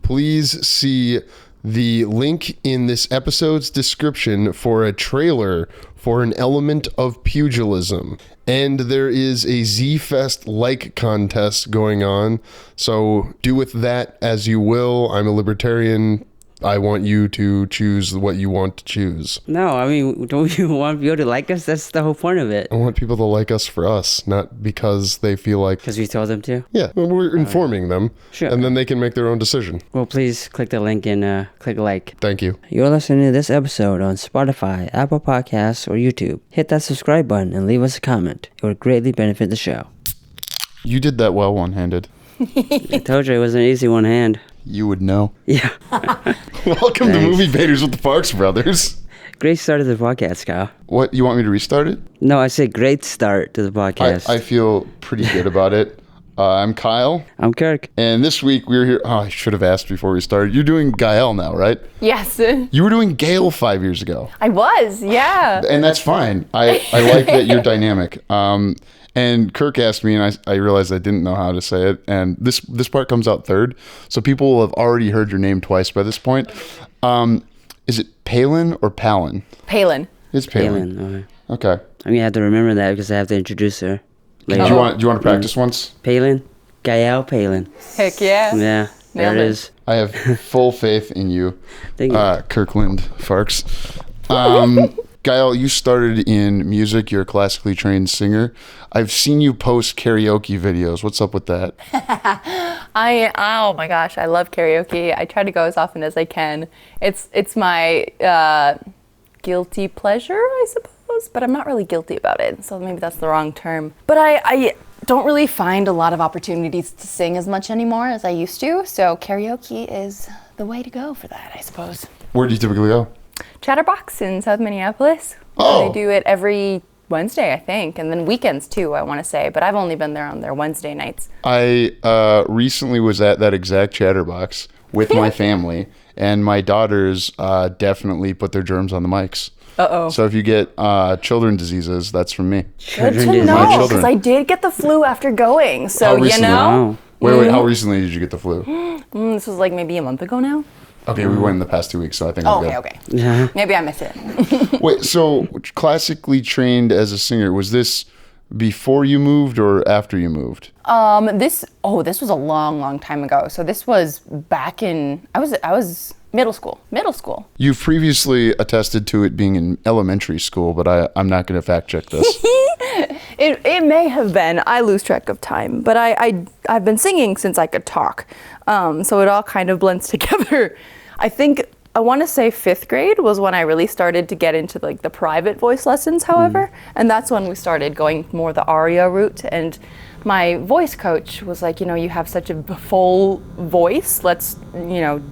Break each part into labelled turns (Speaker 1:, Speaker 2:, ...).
Speaker 1: please see the link in this episode's description for a trailer for an element of pugilism. And there is a Zfest like contest going on. So do with that as you will. I'm a libertarian. I want you to choose what you want to choose.
Speaker 2: No, I mean, don't you want people to like us? That's the whole point of it.
Speaker 1: I want people to like us for us, not because they feel like...
Speaker 2: Because we told them to?
Speaker 1: Yeah, we're informing them.
Speaker 2: Sure.
Speaker 1: And then they can make their own decision.
Speaker 2: Well, please click the link and click like.
Speaker 1: Thank you.
Speaker 2: You're listening to this episode on Spotify, Apple Podcasts, or YouTube. Hit that subscribe button and leave us a comment. It would greatly benefit the show.
Speaker 3: You did that well one-handed.
Speaker 2: I told you it was an easy one hand.
Speaker 3: You would know.
Speaker 2: Yeah.
Speaker 1: Welcome to Movie Baiters with the Farx brothers.
Speaker 2: Great start to the podcast, Kyle.
Speaker 3: What, you want me to restart it?
Speaker 2: No, I said great start to the podcast.
Speaker 3: I feel pretty good about it. I'm Kyle.
Speaker 2: I'm Kirk.
Speaker 3: And this week we're here. Oh, I should have asked before we started. You're doing Gael now, right?
Speaker 4: Yes.
Speaker 3: You were doing Gael 5 years ago.
Speaker 4: I was, yeah.
Speaker 3: And that's fine. I like that you're dynamic. And Kirk asked me, and I realized I didn't know how to say it. And this part comes out third, so people will have already heard your name twice by this point. Is it Palen or Palen?
Speaker 4: Palen.
Speaker 3: It's Palen.
Speaker 2: Palen.
Speaker 3: Okay.
Speaker 2: I mean, I have to remember that because I have to introduce her.
Speaker 3: Do you want to practice once?
Speaker 2: Gael Palen.
Speaker 4: Heck yeah.
Speaker 2: Yeah, there it is.
Speaker 3: I have full faith in you,
Speaker 2: Thank you.
Speaker 3: Kirkland Farx. Gael, you started in music. You're a classically trained singer. I've seen you post karaoke videos. What's up with that?
Speaker 4: Oh my gosh, I love karaoke. I try to go as often as I can. It's my guilty pleasure, I suppose, but I'm not really guilty about it. So maybe that's the wrong term. But I don't really find a lot of opportunities to sing as much anymore as I used to. So karaoke is the way to go for that, I suppose.
Speaker 3: Where do you typically go?
Speaker 4: Chatterbox in South Minneapolis.
Speaker 3: Oh.
Speaker 4: They do it every Wednesday, I think, and then weekends too, I want to say, but I've only been there on their Wednesday nights.
Speaker 3: I recently was at that exact Chatterbox with my family, and my daughters definitely put their germs on the mics.
Speaker 4: Uh-oh.
Speaker 3: So if you get children diseases, that's from me.
Speaker 4: Good to
Speaker 3: My
Speaker 4: know,
Speaker 3: children.
Speaker 4: because I did get the flu after going, so
Speaker 3: How
Speaker 4: you
Speaker 3: recently?
Speaker 4: know.
Speaker 2: Wow.
Speaker 3: Wait, how recently did you get the flu?
Speaker 4: This was like maybe a month ago now.
Speaker 3: Okay, we went in the past 2 weeks, so I think
Speaker 4: Oh,
Speaker 3: I'm
Speaker 4: okay,
Speaker 3: good.
Speaker 4: okay. Maybe I missed it.
Speaker 3: Wait, so classically trained as a singer, was this before you moved or after you moved?
Speaker 4: This was a long time ago. So this was back in, I was middle school.
Speaker 3: You've previously attested to it being in elementary school, but I'm not going to fact check this.
Speaker 4: It may have been. I lose track of time, but I've been singing since I could talk. So it all kind of blends together. I want to say 5th grade was when I really started to get into like the private voice lessons, however. And that's when we started going more the aria route. And my voice coach was like, you have such a full voice. Let's,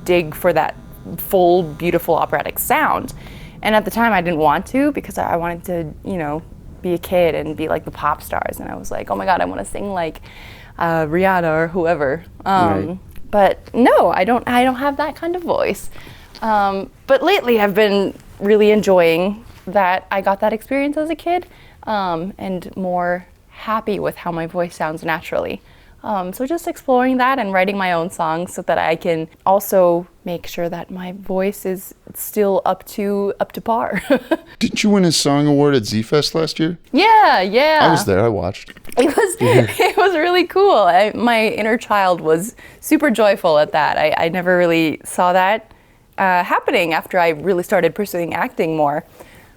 Speaker 4: dig for that full, beautiful operatic sound. And at the time I didn't want to because I wanted to, be a kid and be like the pop stars. And I was like, oh my God, I want to sing like Rihanna or whoever.
Speaker 2: Right.
Speaker 4: But no, I don't have that kind of voice. But lately I've been really enjoying that I got that experience as a kid, and more happy with how my voice sounds naturally. So just exploring that and writing my own songs so that I can also make sure that my voice is still up to par.
Speaker 3: Didn't you win a song award at Zfest last year?
Speaker 4: Yeah.
Speaker 3: I was there, I watched.
Speaker 4: It was really cool. My inner child was super joyful at that. I never really saw that happening after I really started pursuing acting more.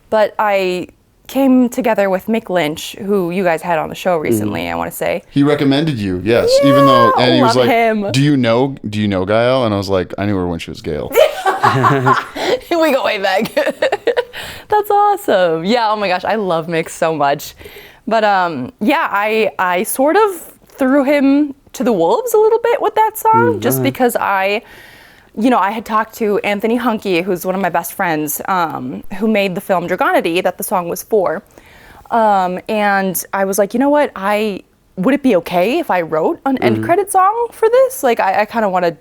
Speaker 4: But I came together with Mick Lynch, who you guys had on the show recently, I want to say.
Speaker 3: He recommended you, yes.
Speaker 4: Yeah,
Speaker 3: Even though, and he was
Speaker 4: love
Speaker 3: like,
Speaker 4: him.
Speaker 3: do you know Gael? And I was like, I knew her when she was Gael.
Speaker 4: We go way back. That's awesome. Yeah, oh my gosh, I love Mick so much. But I sort of threw him to the wolves a little bit with that song, just because I had talked to Anthony Hunke, who's one of my best friends, who made the film Dragonity that the song was for. And I was like, you know what, would it be okay if I wrote an end credit song for this? Like, I kind of want to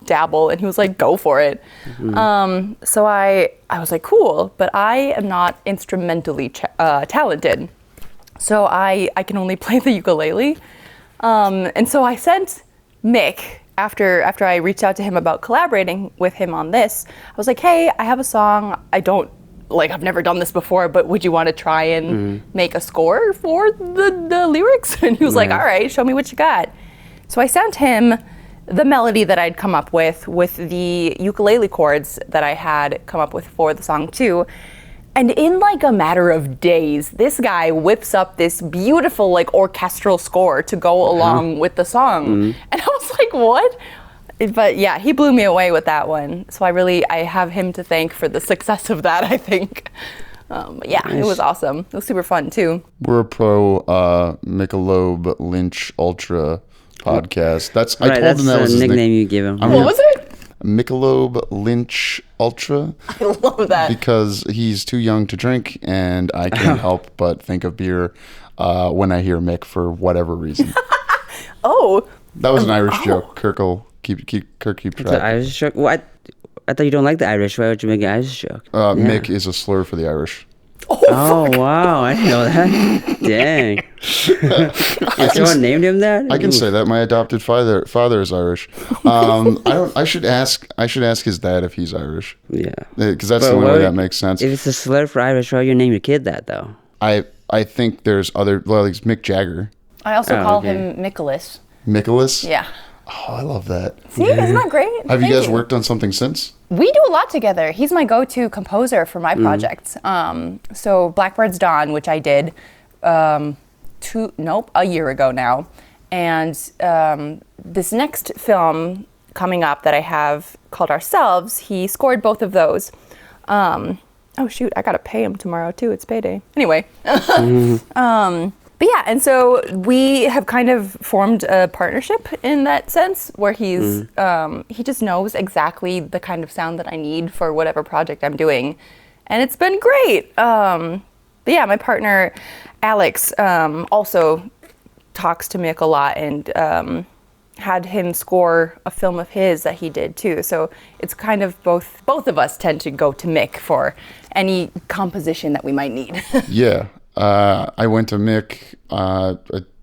Speaker 4: dabble. And he was like, go for it. So I was like, cool, but I am not instrumentally talented. So I can only play the ukulele. And so I sent Mick after I reached out to him about collaborating with him on this, I was like, hey, I have a song. I've never done this before, but would you want to try and make a score for the lyrics? And he was like, all right, show me what you got. So I sent him the melody that I'd come up with the ukulele chords that I had come up with for the song too. And in like a matter of days, this guy whips up this beautiful like orchestral score to go along with the song. And I was like, what? But yeah, he blew me away with that one. So I have him to thank for the success of that, I think. Nice. It was awesome. It was super fun too.
Speaker 3: We're a pro Michelob Lynch Ultra podcast. I told him that was his
Speaker 2: nickname you give him.
Speaker 4: What was it?
Speaker 3: Michelob Lynch Ultra.
Speaker 4: I love that.
Speaker 3: Because he's too young to drink, and I can't help but think of beer when I hear Mick for whatever reason.
Speaker 4: Oh.
Speaker 3: That was an Irish joke. Kirk keep track.
Speaker 2: It's an Irish joke? Well, I thought you don't like the Irish. Why would you make an Irish joke?
Speaker 3: Mick is a slur for the Irish.
Speaker 2: Oh wow, I didn't know that. Dang. Has someone named him that?
Speaker 3: I can say that. My adopted father is Irish. I should ask his dad if he's Irish.
Speaker 2: Yeah.
Speaker 3: Because that's the only way that makes sense.
Speaker 2: If it's a slur for Irish, why would you name your kid that though?
Speaker 3: I think there's other, like Mick Jagger.
Speaker 4: I also call him Nicholas.
Speaker 3: Nicholas?
Speaker 4: Yeah.
Speaker 3: Oh, I love that.
Speaker 4: See, isn't that great?
Speaker 3: Have you guys worked on something since?
Speaker 4: We do a lot together. He's my go-to composer for my projects. So Blackbird's Dawn, which I did a year ago now. And this next film coming up that I have called Ourselves, he scored both of those. Oh shoot, I gotta pay him tomorrow too. It's payday. Anyway. But yeah, and so we have kind of formed a partnership in that sense where he just knows exactly the kind of sound that I need for whatever project I'm doing. And it's been great. But yeah, my partner, Alex, also talks to Mick a lot and had him score a film of his that he did too. So it's kind of both of us tend to go to Mick for any composition that we might need.
Speaker 3: Yeah. I went to Mick.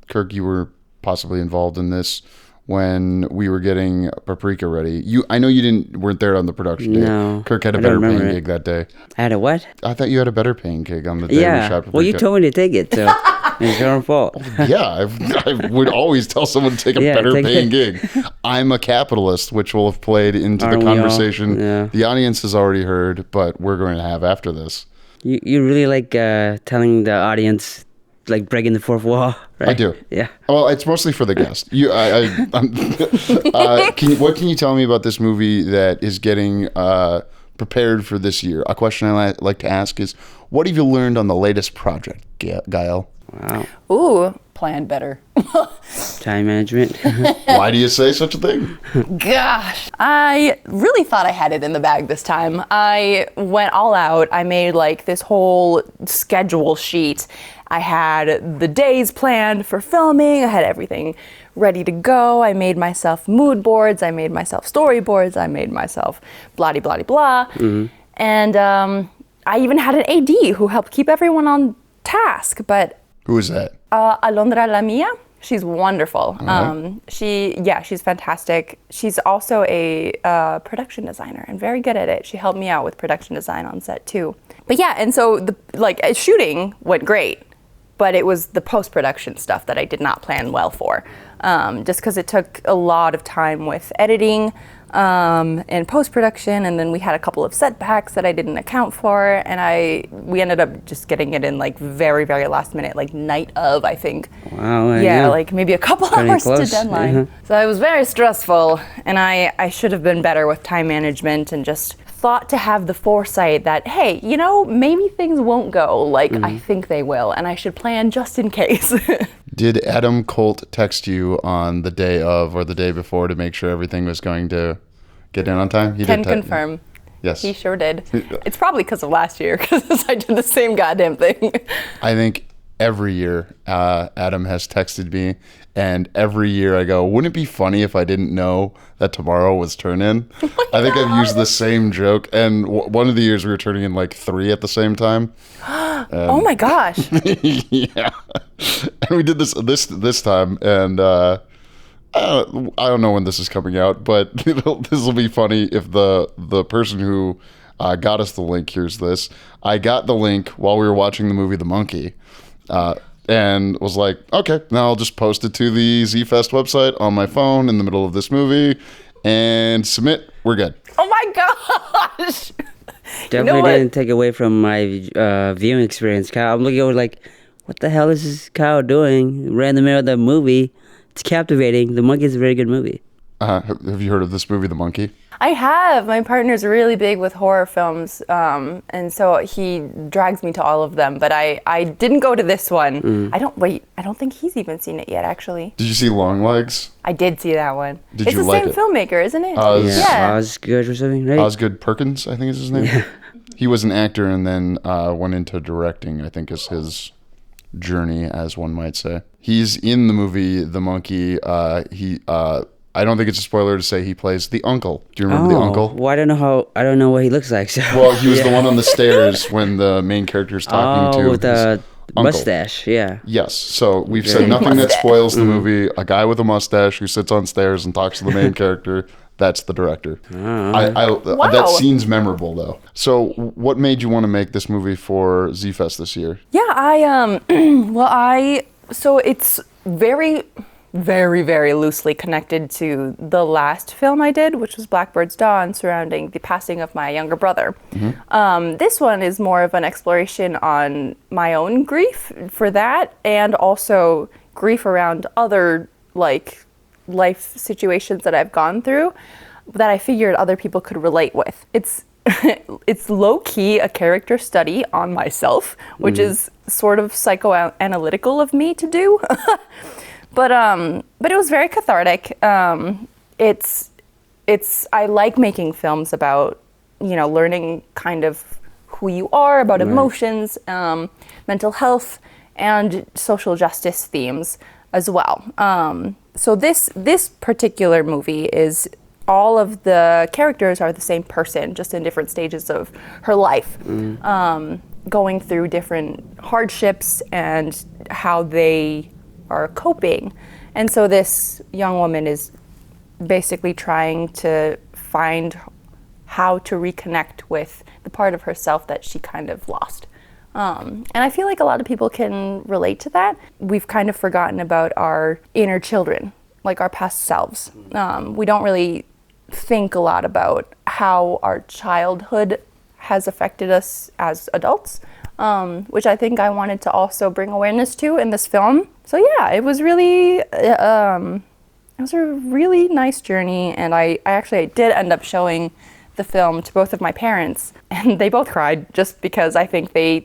Speaker 3: Kirk, you were possibly involved in this when we were getting Paprika ready. I know you weren't there on the production day.
Speaker 2: No,
Speaker 3: Kirk had a better paying gig that day.
Speaker 2: I had a what?
Speaker 3: I thought you had a better paying gig on the day we shot Paprika.
Speaker 2: Well, you told me to take it, so it's your own fault.
Speaker 3: Yeah, I would always tell someone to take a better paying gig. I'm a capitalist, which will have played into the conversation the audience has already heard, but we're going to have after this.
Speaker 2: You really like telling the audience, like breaking the fourth wall, right?
Speaker 3: I do.
Speaker 2: Yeah.
Speaker 3: Well, it's mostly for the guest. What can you tell me about this movie that is getting prepared for this year? A question I like to ask is, what have you learned on the latest project, Gael?
Speaker 2: Wow.
Speaker 4: Ooh, plan better.
Speaker 2: Time management.
Speaker 3: Why do you say such a thing?
Speaker 4: Gosh, I really thought I had it in the bag this time. I went all out. I made like this whole schedule sheet. I had the days planned for filming. I had everything ready to go. I made myself mood boards. I made myself storyboards. I made myself blah blah blah blah. And I even had an AD who helped keep everyone on task. But
Speaker 3: who is that?
Speaker 4: Alondra Lamia. She's wonderful. She's fantastic. She's also a production designer and very good at it. She helped me out with production design on set too. But yeah, and so the shooting went great, but it was the post-production stuff that I did not plan well for, just because it took a lot of time with editing and post-production, and then we had a couple of setbacks that I didn't account for, and we ended up just getting it in like very, very last minute, like night of, I think.
Speaker 2: Wow.
Speaker 4: Yeah, like maybe a couple hours to deadline. So it was very stressful, and I should have been better with time management and just thought to have the foresight that, hey, maybe things won't go like I think they will, and I should plan just in case.
Speaker 3: Did Adam Colt text you on the day of or the day before to make sure everything was going to get in on time? He
Speaker 4: Can confirm.
Speaker 3: Yes.
Speaker 4: He sure did. It's probably because of last year, because I did the same goddamn thing.
Speaker 3: I think every year Adam has texted me, and every year I go, wouldn't it be funny if I didn't know that tomorrow was turn-in? I think I've used the same joke, and one of the years we were turning in like 3 at the same time.
Speaker 4: Oh my gosh.
Speaker 3: Yeah. And we did this time, and I don't know when this is coming out, but this will be funny if the person who got us the link hears this. I got the link while we were watching the movie The Monkey, and was like, okay, now I'll just post it to the Zfest website on my phone in the middle of this movie and submit. We're good.
Speaker 4: Oh my gosh!
Speaker 2: Definitely didn't take away from my viewing experience, Kyle. I'm looking over like, what the hell is this Kyle doing? Right in the middle of the movie. It's captivating. The Monkey is a very good movie.
Speaker 3: Have you heard of this movie, The Monkey?
Speaker 4: I have. My partner's really big with horror films, and so he drags me to all of them. But I didn't go to this one. I don't think he's even seen it yet, actually.
Speaker 3: Did you see Long Legs?
Speaker 4: I did see that one.
Speaker 3: Did
Speaker 4: it's
Speaker 3: you
Speaker 4: the
Speaker 3: like
Speaker 4: same
Speaker 3: it?
Speaker 4: filmmaker, isn't it?
Speaker 2: Yeah. Osgood or something, right?
Speaker 3: Osgood Perkins, I think is his name.
Speaker 2: Yeah.
Speaker 3: He was an actor and then went into directing, I think is his journey, as one might say. He's in the movie The Monkey. I don't think it's a spoiler to say he plays the uncle. Do you remember the uncle?
Speaker 2: Well, I don't know what he looks like. So.
Speaker 3: Well, he was the one on the stairs when the main character is talking to
Speaker 2: with the
Speaker 3: uncle.
Speaker 2: mustache, yeah.
Speaker 3: Yes. So we've said nothing that spoils the movie. A guy with a mustache who sits on stairs and talks to the main character. That's the director.
Speaker 4: Wow.
Speaker 3: That scene's memorable, though. So what made you want to make this movie for Zfest this year?
Speaker 4: Yeah, so it's very, very, very loosely connected to the last film I did, which was Blackbird's Dawn, surrounding the passing of my younger brother. This one is more of an exploration on my own grief for that, and also grief around other life situations that I've gone through that I figured other people could relate with. It's low-key a character study on myself, which is sort of psychoanalytical of me to do. But it was very cathartic. I like making films about, learning kind of who you are, about emotions, mental health, and social justice themes as well. So this particular movie is, all of the characters are the same person, just in different stages of her life, going through different hardships and how they are coping. And so this young woman is basically trying to find how to reconnect with the part of herself that she kind of lost. And I feel like a lot of people can relate to that. We've kind of forgotten about our inner children, like our past selves. We don't really think a lot about how our childhood has affected us as adults, which I think I wanted to also bring awareness to in this film. So yeah, it was really, it was a really nice journey, and I actually did end up showing the film to both of my parents, and they both cried just because I think they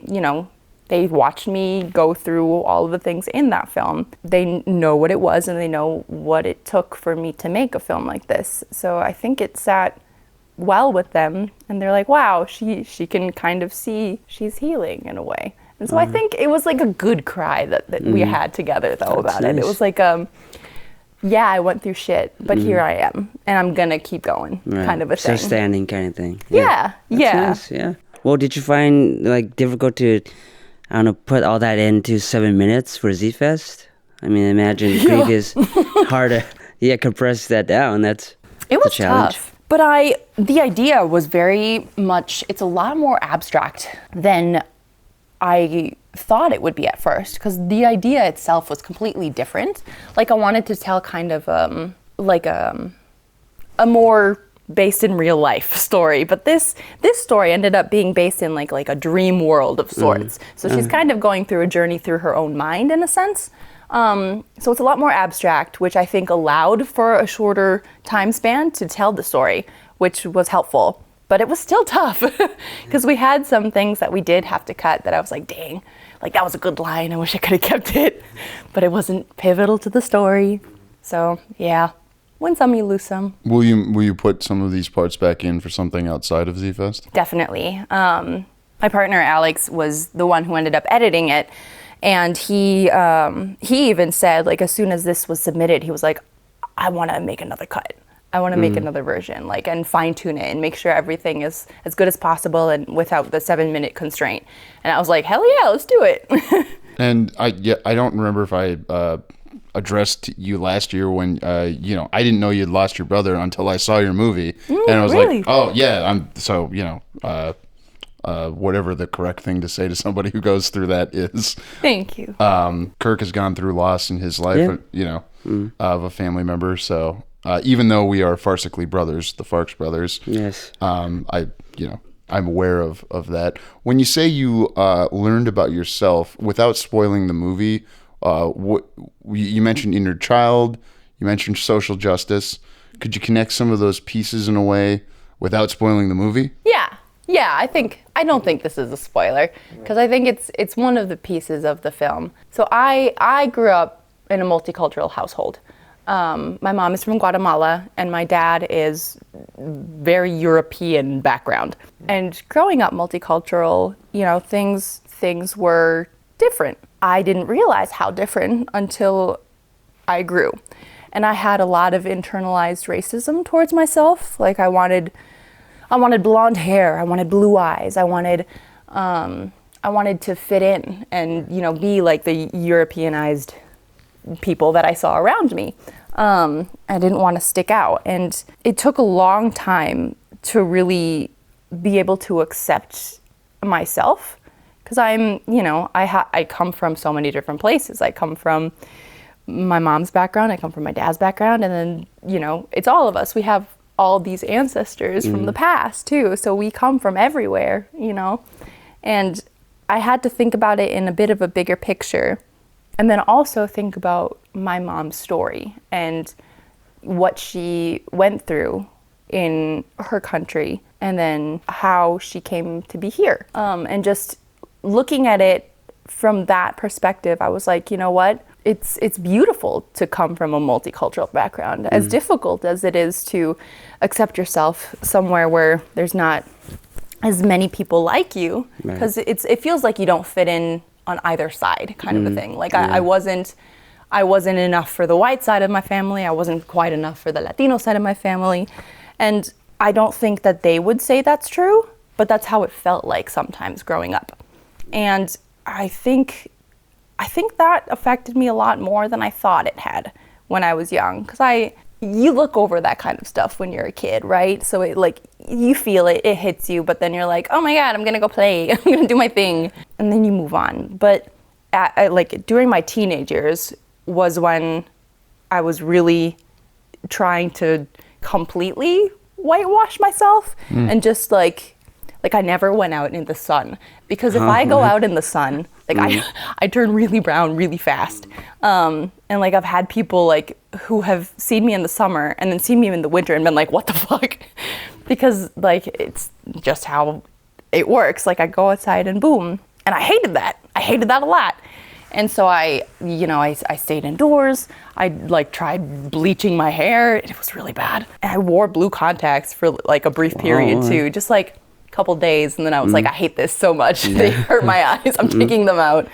Speaker 4: watched me go through all of the things in that film. They know what it was, and they know what it took for me to make a film like this. So I think it sat well with them, and they're like, wow, she can kind of see she's healing in a way. And so I think it was like a good cry that we had together, though, about it. It was like, yeah, I went through shit, but here I am, and I'm gonna keep going, kind of a thing.
Speaker 2: Still standing kind of thing.
Speaker 4: Yeah.
Speaker 2: Nice, yeah. Well, did you find difficult to, I don't know, put all that into 7 minutes for Zfest? I mean, imagine grief is hard to compress that down. It was a challenge.
Speaker 4: Tough. But the idea was very much, it's a lot more abstract than I thought it would be at first, because the idea itself was completely different. Like, I wanted to tell kind of a more based in real life story, but this story ended up being based in like a dream world of sorts. So she's kind of going through a journey through her own mind in a sense. So it's a lot more abstract, which I think allowed for a shorter time span to tell the story, which was helpful. But it was still tough because we had some things that we did have to cut that I was like, dang, like that was a good line. I wish I could have kept it, but it wasn't pivotal to the story. So yeah, win some, you lose some.
Speaker 3: Will you put some of these parts back in for something outside of Zfest?
Speaker 4: Definitely. My partner Alex was the one who ended up editing it, and he even said, like, as soon as this was submitted, he was like, I want to make another cut. I want to make another version, and fine tune it and make sure everything is as good as possible and without the 7-minute constraint. And I was like, hell yeah, let's do it.
Speaker 3: And I don't remember if I addressed you last year when I didn't know you'd lost your brother until I saw your movie, and I was
Speaker 4: really?
Speaker 3: like, oh yeah, whatever the correct thing to say to somebody who goes through that is.
Speaker 4: Thank you.
Speaker 3: Kirk has gone through loss in his life, of a family member. So even though we are farcically brothers, the Farx brothers,
Speaker 2: Yes.
Speaker 3: I'm aware of that. When you say you learned about yourself without spoiling the movie, what you mentioned inner child, you mentioned social justice. Could you connect some of those pieces in a way without spoiling the movie?
Speaker 4: Yeah, I don't think this is a spoiler, because I think it's one of the pieces of the film. So I grew up in a multicultural household. My mom is from Guatemala, and my dad is very European background. And growing up multicultural, things were different. I didn't realize how different until I grew. And I had a lot of internalized racism towards myself. Like I wanted blonde hair, I wanted blue eyes, I wanted to fit in and, be like the Europeanized people that I saw around me. I didn't want to stick out. And it took a long time to really be able to accept myself, because I come from so many different places. I come from my mom's background, I come from my dad's background, and then, it's all of us. We have all these ancestors from the past too, so we come from everywhere, and I had to think about it in a bit of a bigger picture, and then also think about my mom's story and what she went through in her country, and then how she came to be here, and just looking at it from that perspective, I was like, you know what, it's beautiful to come from a multicultural background, as difficult as it is to accept yourself somewhere where there's not as many people like you, because it feels like you don't fit in on either side, kind of a thing. Like I wasn't enough for the white side of my family, I wasn't quite enough for the Latino side of my family, and I don't think that they would say that's true, but that's how it felt like sometimes growing up. And I think that affected me a lot more than I thought it had when I was young, because you look over that kind of stuff when you're a kid, right? So you feel it hits you, but then you're like, oh my God, I'm gonna go play, I'm gonna do my thing, and then you move on. But during my teenage years was when I was really trying to completely whitewash myself, and just like I never went out in the sun, because if I go out in the sun, I turn really brown really fast. And I've had people who have seen me in the summer and then seen me in the winter and been like, what the fuck? Because it's just how it works. I go outside and boom. And I hated that. I hated that a lot. And so I stayed indoors. I tried bleaching my hair. It was really bad. And I wore blue contacts for a brief period too, just couple days, and then I was like, I hate this so much. They hurt my eyes. I'm taking them out.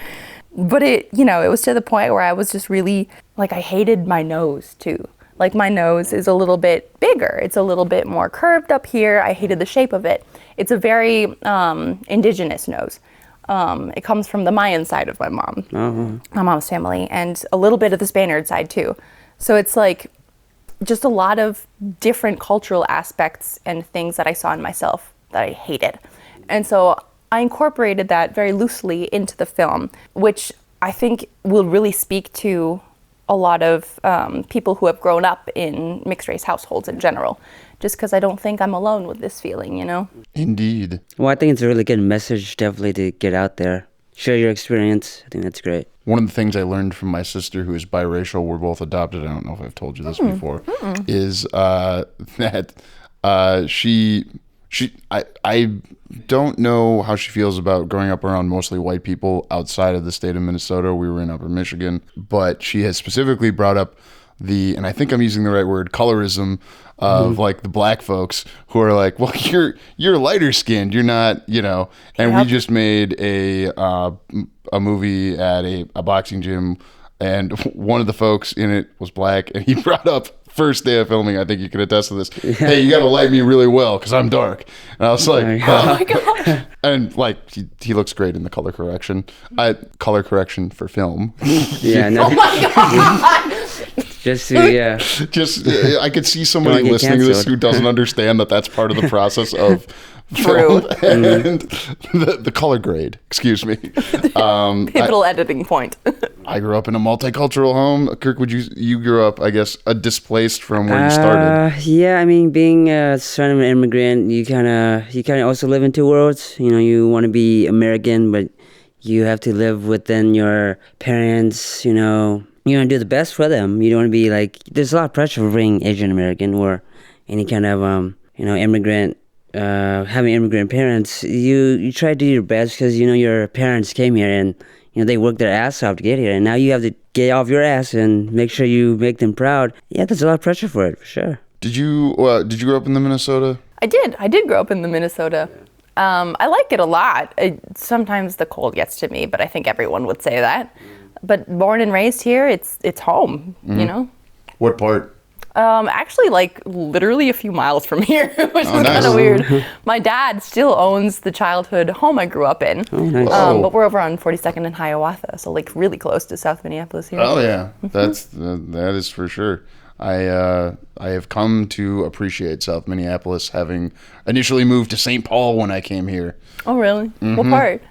Speaker 4: But it was to the point where I was just really I hated my nose too. My nose is a little bit bigger. It's a little bit more curved up here. I hated the shape of it. It's a very indigenous nose. It comes from the Mayan side of my mom, my mom's family, and a little bit of the Spaniard side too. So it's just a lot of different cultural aspects and things that I saw in myself that I hated. And so I incorporated that very loosely into the film, which I think will really speak to a lot of people who have grown up in mixed race households in general, just because I don't think I'm alone with this feeling,
Speaker 3: Indeed.
Speaker 2: Well, I think it's a really good message, definitely, to get out there. Share your experience. I think that's great.
Speaker 3: One of the things I learned from my sister, who is biracial, we're both adopted, I don't know if I've told you this before, is that I don't know how she feels about growing up around mostly white people outside of the state of Minnesota. We were in Upper Michigan, but she has specifically brought up and I think I'm using the right word, colorism of the black folks who are like, well, you're lighter skinned, you're not, and we just made a movie at a boxing gym, and one of the folks in it was black, and he brought up first day of filming, I think you can attest to this. Hey, you got to light me really well because I'm dark. And I was like,
Speaker 4: Oh my gosh.
Speaker 3: and like he looks great in the color correction. Color correction for film.
Speaker 2: Yeah, no. Just to, yeah.
Speaker 3: Just I could see somebody
Speaker 2: Don't get
Speaker 3: listening to this
Speaker 2: canceled.
Speaker 3: who doesn't understand that that's part of the process of
Speaker 4: True.
Speaker 3: film and the color grade. Excuse me.
Speaker 4: Pivotal editing point.
Speaker 3: I grew up in a multicultural home. Kirk, you grew up, I guess, displaced from where you started?
Speaker 2: Yeah, I mean, being a son of an immigrant, you kind of also live in two worlds. You know, you want to be American, but you have to live within your parents. You know, you want to do the best for them. You don't want to be like. There's a lot of pressure for being Asian American or any kind of immigrant. Having immigrant parents, you try to do your best because you know your parents came here and you know they worked their ass off to get here, and now you have to get off your ass and make sure you make them proud. Yeah, there's a lot of pressure for it, for sure.
Speaker 3: Did you grow up in the Minnesota?
Speaker 4: I did grow up in the Minnesota. I like it a lot. Sometimes the cold gets to me, but I think everyone would say that. But born and raised here, it's home, you know?
Speaker 3: What part?
Speaker 4: Actually, like literally a few miles from here, which is
Speaker 3: nice.
Speaker 4: kind of weird. My dad still owns the childhood home I grew up in,
Speaker 2: Oh, nice.
Speaker 4: but we're over on 42nd and Hiawatha, so like really close to South Minneapolis here.
Speaker 3: Oh yeah, that is for sure. I have come to appreciate South Minneapolis, having initially moved to St. Paul when I came here.
Speaker 4: Oh really? What part?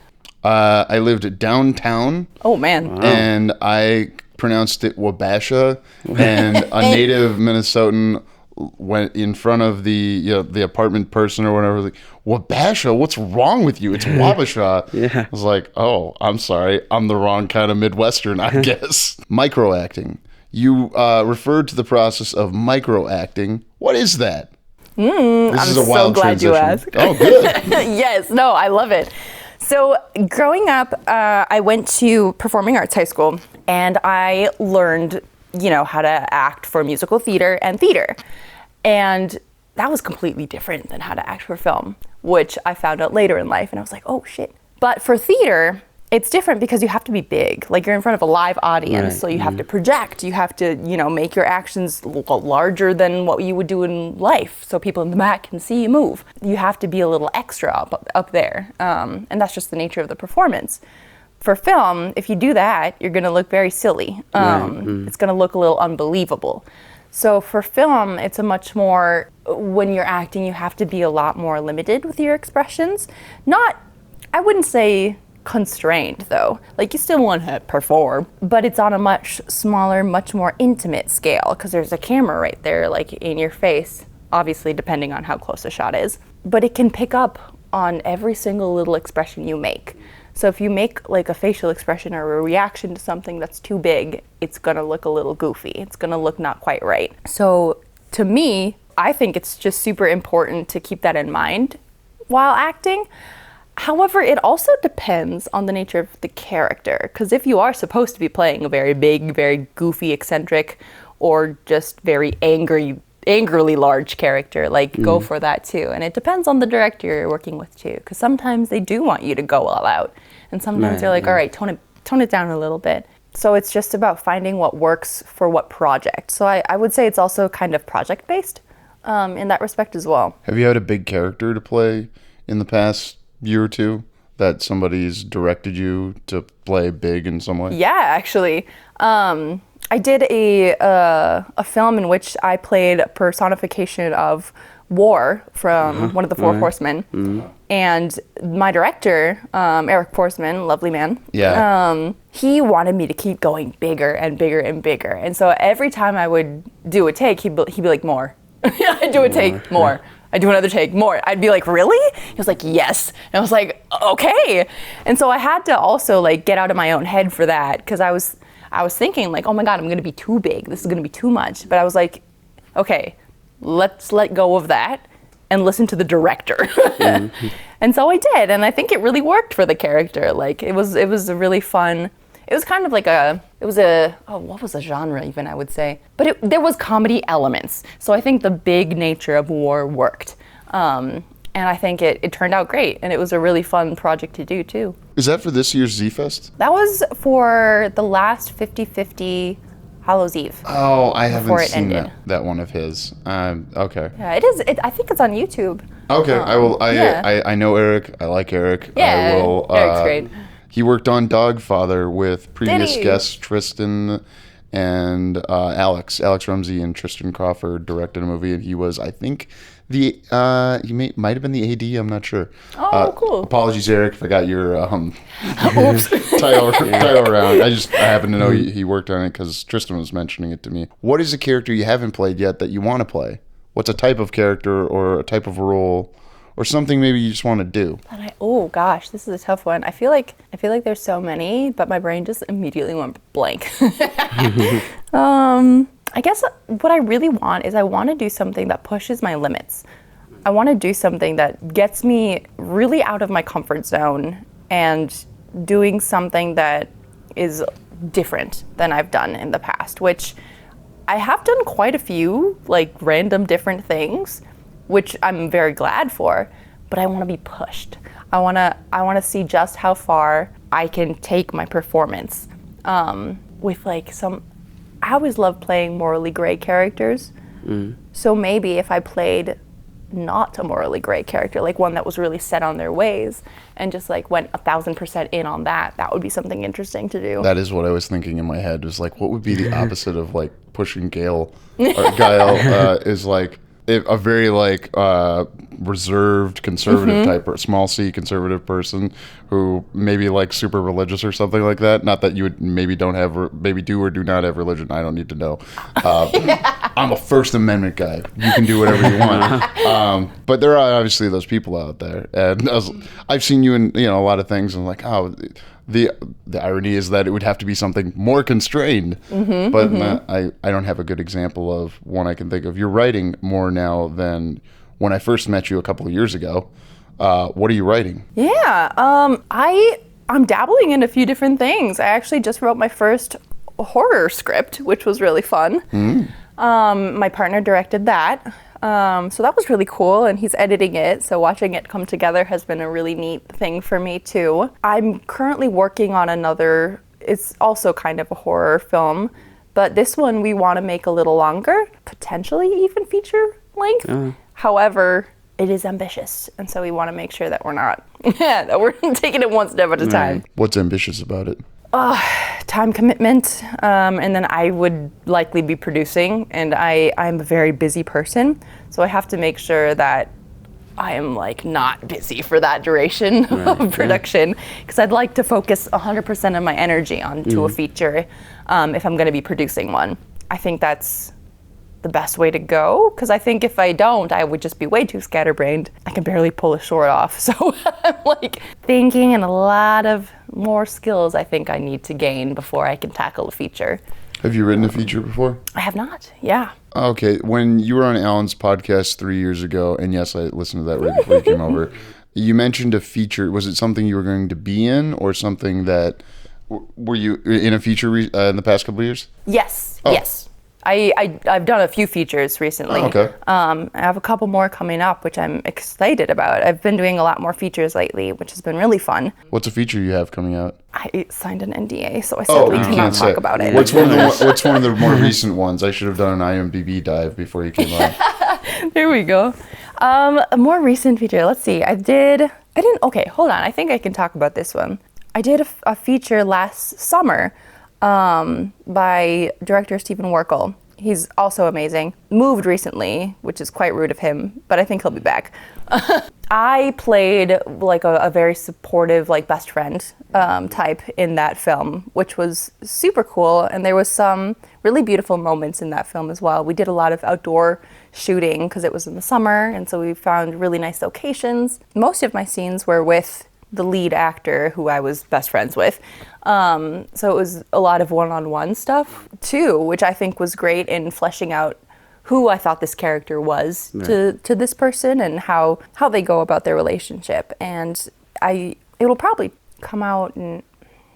Speaker 3: I lived downtown.
Speaker 4: Oh man.
Speaker 3: And I pronounced it Wabasha, and a native Minnesotan went in front of the apartment person or whatever, like, Wabasha, what's wrong with you? It's Wabasha.
Speaker 2: Yeah.
Speaker 3: I was like, oh, I'm sorry, I'm the wrong kind of Midwestern, I guess. Microacting. You referred to the process of microacting. What is that? This
Speaker 4: I'm
Speaker 3: is a
Speaker 4: so
Speaker 3: wild
Speaker 4: glad you
Speaker 3: transition.
Speaker 4: asked.
Speaker 3: Oh, good.
Speaker 4: Yes, no, I love it. So growing up, I went to performing arts high school, and I learned, you know, how to act for musical theater and theater. And that was completely different than how to act for film, which I found out later in life, and I was like, oh shit. But for theater, it's different because you have to be big. Like you're in front of a live audience,
Speaker 2: Right.
Speaker 4: so you have to project. You have to, you know, make your actions larger than what you would do in life, so people in the back can see you move. You have to be a little extra up there, and that's just the nature of the performance. For film, if you do that, you're going to look very silly. It's going to look a little unbelievable. So for film, it's a much more, when you're acting, you have to be a lot more limited with your expressions. Not, I wouldn't say constrained though. Like you still want to perform, but it's on a much smaller, much more intimate scale because there's a camera right there, like in your face, obviously depending on how close the shot is. But it can pick up on every single little expression you make. So if you make like a facial expression or a reaction to something that's too big, it's gonna look a little goofy. It's gonna look not quite right. So to me, I think it's just super important to keep that in mind while acting. However, it also depends on the nature of the character, because if you are supposed to be playing a very big, very goofy, eccentric, or just very angrily large character, like go for that too. And it depends on the director you're working with too, because sometimes they do want you to go all out, and sometimes they're like, all right, tone it down a little bit. So it's just about finding what works for what project. So I would say it's also kind of project based in that respect as well.
Speaker 3: Have you had a big character to play in the past year or two that somebody's directed you to play big in some way?
Speaker 4: Yeah, actually. I did a film in which I played a personification of war from one of the Four Horsemen. And my director, Eric Forsman, lovely man, he wanted me to keep going bigger and bigger and bigger. And so every time I would do a take, he'd be like, more. I'd do a take, more. I'd do another take, more. I'd be like, really? He was like, yes. And I was like, okay. And so I had to also like get out of my own head for that, because I was thinking like, oh my God, I'm gonna be too big. This is gonna be too much. But I was like, okay, let's let go of that and listen to the director. And so I did, and I think it really worked for the character. Like it was a really fun. It was kind of like what was the genre even, I would say? But there was comedy elements. So I think the big nature of war worked. And I think it turned out great, and it was a really fun project to do too.
Speaker 3: Is that for this year's Zfest?
Speaker 4: That was for the last 50/50 Hallows Eve.
Speaker 3: Oh, I haven't
Speaker 4: Before it
Speaker 3: seen
Speaker 4: ended.
Speaker 3: that one of his. Okay.
Speaker 4: Yeah, it is. I think it's on YouTube.
Speaker 3: Okay, I will.
Speaker 4: yeah.
Speaker 3: I know Eric. I like Eric.
Speaker 4: Yeah,
Speaker 3: I will.
Speaker 4: Eric's great.
Speaker 3: He worked on Dogfather with previous
Speaker 4: he?
Speaker 3: guests Tristan and Alex. Alex Rumsey and Tristan Crawford directed a movie, and he was, I think, might have been the AD. I'm not sure.
Speaker 4: Oh, cool.
Speaker 3: Apologies, Eric, if I got your
Speaker 4: Oops.
Speaker 3: title around. I happen to know he worked on it because Tristan was mentioning it to me. What is a character you haven't played yet that you want to play? What's a type of character or a type of role or something maybe you just want to do?
Speaker 4: Oh gosh, this is a tough one. I feel like there's so many, but my brain just immediately went blank. I guess what I really want is I want to do something that pushes my limits. I want to do something that gets me really out of my comfort zone and doing something that is different than I've done in the past, which I have done quite a few like random different things, which I'm very glad for, but I want to be pushed. I want to see just how far I can take my performance with like some. I always love playing morally gray characters. So maybe if I played not a morally gray character, like one that was really set on their ways and just like went 1,000% in on that would be something interesting to do.
Speaker 3: That is what I was thinking in my head. Was like, what would be the opposite of like pushing Gael? Gael is like a very like reserved conservative type, or small C conservative person who maybe like super religious or something like that. Not that you would maybe do or do not have religion. I don't need to know. I'm a First Amendment guy. You can do whatever you want. But there are obviously those people out there, and I've seen you in a lot of things, and like, oh, the irony is that it would have to be something more constrained. But I don't have a good example of one I can think of. You're writing more now than when I first met you a couple of years ago. What are you writing?
Speaker 4: Yeah, I'm dabbling in a few different things. I actually just wrote my first horror script, which was really fun. My partner directed that. So that was really cool, and he's editing it, so watching it come together has been a really neat thing for me too. I'm currently working on another, it's also kind of a horror film, but this one we want to make a little longer, potentially even feature length. However, it is ambitious, and so we want to make sure that we're not, that we're taking it one step at a time.
Speaker 3: What's ambitious about it?
Speaker 4: Time commitment, and then I would likely be producing, and I'm a very busy person, so I have to make sure that I am like not busy for that duration of production, because I'd like to focus 100% of my energy onto a feature if I'm going to be producing one. I think that's the best way to go, because I think if I don't, I would just be way too scatterbrained. I can barely pull a short off, so I'm like thinking, and a lot of more skills I think I need to gain before I can tackle a feature.
Speaker 3: Have you written a feature before?
Speaker 4: I have not, yeah.
Speaker 3: Okay, when you were on Alan's podcast 3 years ago, and yes, I listened to that right before you came over, you mentioned a feature. Was it something you were going to be in, or something that, were you in a feature in the past couple of years?
Speaker 4: Yes, yes. I've done a few features recently.
Speaker 3: Oh, okay.
Speaker 4: I have a couple more coming up, which I'm excited about. I've been doing a lot more features lately, which has been really fun.
Speaker 3: What's a feature you have coming out?
Speaker 4: I signed an NDA, so I sadly cannot talk about it.
Speaker 3: What's one of the more recent ones? I should have done an IMDb dive before you came on.
Speaker 4: There we go. A more recent feature. Let's see. Okay, hold on. I think I can talk about this one. I did a feature last summer by director Stephen Warkle. He's also amazing. Moved recently, which is quite rude of him, but I think he'll be back. I played like a very supportive, like best friend type in that film, which was super cool. And there was some really beautiful moments in that film as well. We did a lot of outdoor shooting because it was in the summer, and so we found really nice locations. Most of my scenes were with the lead actor who I was best friends with. So it was a lot of one-on-one stuff too, which I think was great in fleshing out who I thought this character was to this person and how they go about their relationship. And it'll probably come out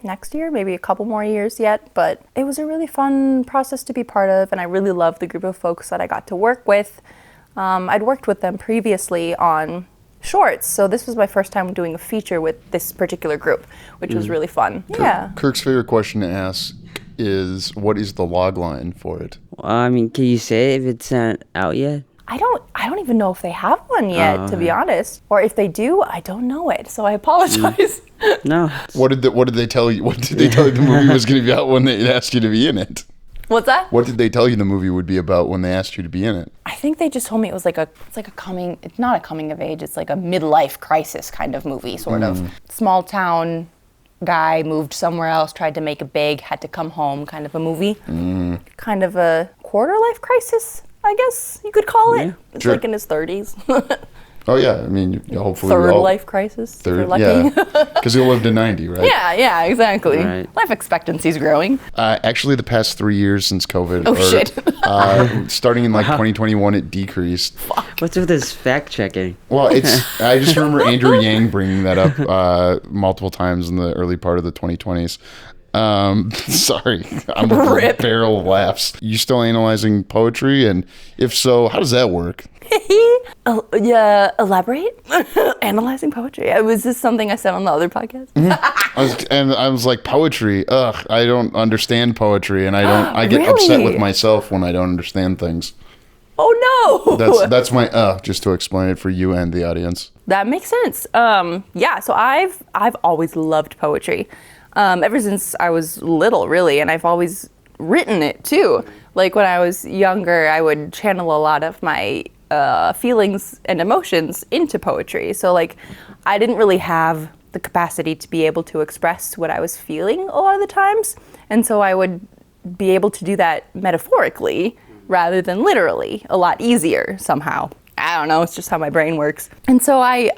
Speaker 4: next year, maybe a couple more years yet, but it was a really fun process to be part of, and I really loved the group of folks that I got to work with. I'd worked with them previously on shorts, so this was my first time doing a feature with this particular group, which was really fun. Yeah.
Speaker 3: Kirk's favorite question to ask what is the log line for it?
Speaker 2: I mean, can you say if it's not out yet?
Speaker 4: I don't even know if they have one yet, to be honest. Or if they do, I don't know it. So I apologize.
Speaker 2: No.
Speaker 3: What did they tell you? What did they tell you the movie was going to be out when they asked you to be in it?
Speaker 4: What's that?
Speaker 3: What did they tell you the movie would be about when they asked you to be in it?
Speaker 4: I think they just told me it's not a coming of age, it's like a midlife crisis kind of movie, sort of. Small town guy moved somewhere else, tried to make it big, had to come home kind of a movie. Kind of a quarter life crisis, I guess you could call it.
Speaker 2: Yeah.
Speaker 4: It's
Speaker 3: Sure.
Speaker 4: like in his 30s.
Speaker 3: Oh yeah, I mean, hopefully
Speaker 4: Third
Speaker 3: we all,
Speaker 4: life crisis, if you're
Speaker 3: third,
Speaker 4: lucky.
Speaker 3: yeah, because he'll live to 90, right?
Speaker 4: Yeah, exactly.
Speaker 2: Right.
Speaker 4: Life expectancy's growing.
Speaker 3: Actually, the past 3 years since COVID,
Speaker 4: Oh, shit.
Speaker 3: starting in like 2021, it decreased.
Speaker 2: What's with this fact checking?
Speaker 3: Well, I just remember Andrew Yang bringing that up multiple times in the early part of the 2020s. Sorry, I'm a
Speaker 4: Rip.
Speaker 3: barrel of laughs. You still analyzing poetry, and if so, how does that work?
Speaker 4: Yeah, elaborate? Analyzing poetry. Was this something I said on the other podcast?
Speaker 3: I was like, poetry. Ugh, I don't understand poetry, and I get upset with
Speaker 4: Really?
Speaker 3: myself when I don't understand things.
Speaker 4: Oh no!
Speaker 3: That's my just to explain it for you and the audience.
Speaker 4: That makes sense. Yeah, so I've always loved poetry. Ever since I was little, really, and I've always written it too. Like when I was younger, I would channel a lot of my feelings and emotions into poetry. So like, I didn't really have the capacity to be able to express what I was feeling a lot of the times, and so I would be able to do that metaphorically rather than literally, a lot easier somehow. I don't know, it's just how my brain works. And so I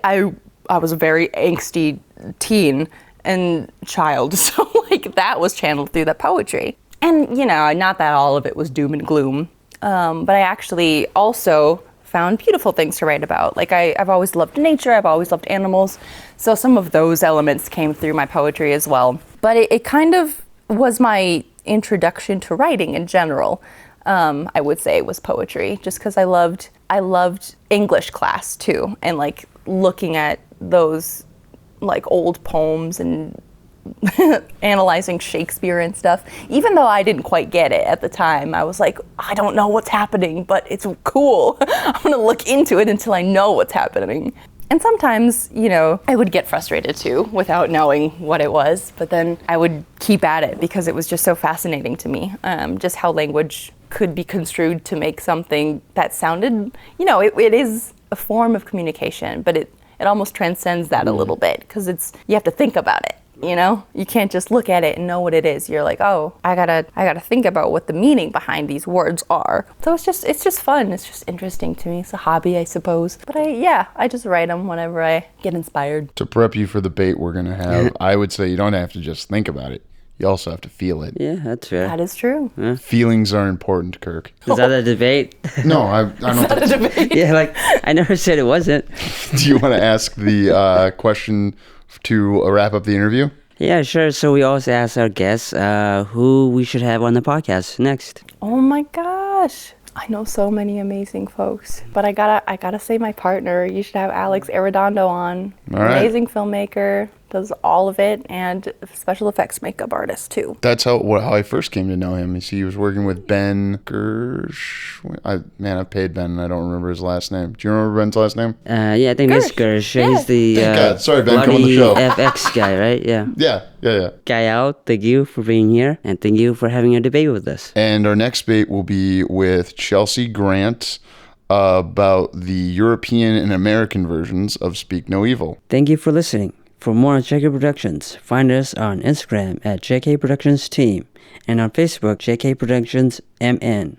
Speaker 4: was a very angsty teen and child, so like that was channeled through that poetry. And you know, not that all of it was doom and gloom, but I actually also found beautiful things to write about. Like I've always loved nature, I've always loved animals, so some of those elements came through my poetry as well. But it kind of was my introduction to writing in general. I would say it was poetry, just because I loved English class too, and like looking at those like old poems and analyzing Shakespeare and stuff. Even though I didn't quite get it at the time, I was like, I don't know what's happening, but it's cool. I'm gonna look into it until I know what's happening. And sometimes, you know, I would get frustrated too without knowing what it was, but then I would keep at it because it was just so fascinating to me, just how language could be construed to make something that sounded, you know, it is a form of communication, but it almost transcends that a little bit because you have to think about it. You know, you can't just look at it and know what it is. You're like, oh, I gotta think about what the meaning behind these words are. So it's just fun. It's just interesting to me. It's a hobby, I suppose. But I just write them whenever I get inspired.
Speaker 3: To prep you for the bait we're gonna have, I would say you don't have to just think about it. You also have to feel it.
Speaker 2: Yeah, that's fair.
Speaker 4: That is true.
Speaker 3: Feelings are important, Kirk.
Speaker 2: Is that a debate?
Speaker 3: No, I don't think.
Speaker 2: Yeah, like I never said it wasn't.
Speaker 3: Do you want to ask the question to wrap up the interview?
Speaker 2: Yeah, sure. So we always ask our guests who we should have on the podcast next.
Speaker 4: Oh my gosh. I know so many amazing folks, but I gotta say my partner. You should have Alex Arredondo on.
Speaker 3: All right.
Speaker 4: Amazing filmmaker, does all of it, and special effects makeup artist too.
Speaker 3: That's how I first came to know him. He was working with Ben Gersh. I've paid Ben and I don't remember his last name. Do you remember Ben's last name?
Speaker 2: Yeah, I think it's Gersh.
Speaker 4: Yeah.
Speaker 2: He's the
Speaker 3: Thank God. Sorry, Ben, come on the
Speaker 2: bloody
Speaker 3: show.
Speaker 2: FX guy, right? Yeah.
Speaker 3: Yeah.
Speaker 2: Gael, thank you for being here, and thank you for having a debate with us.
Speaker 3: And our next bait will be with Chelsea Grant about the European and American versions of Speak No Evil.
Speaker 2: Thank you for listening. For more on JK Productions, find us on Instagram at JK Productions Team and on Facebook, JK Productions MN.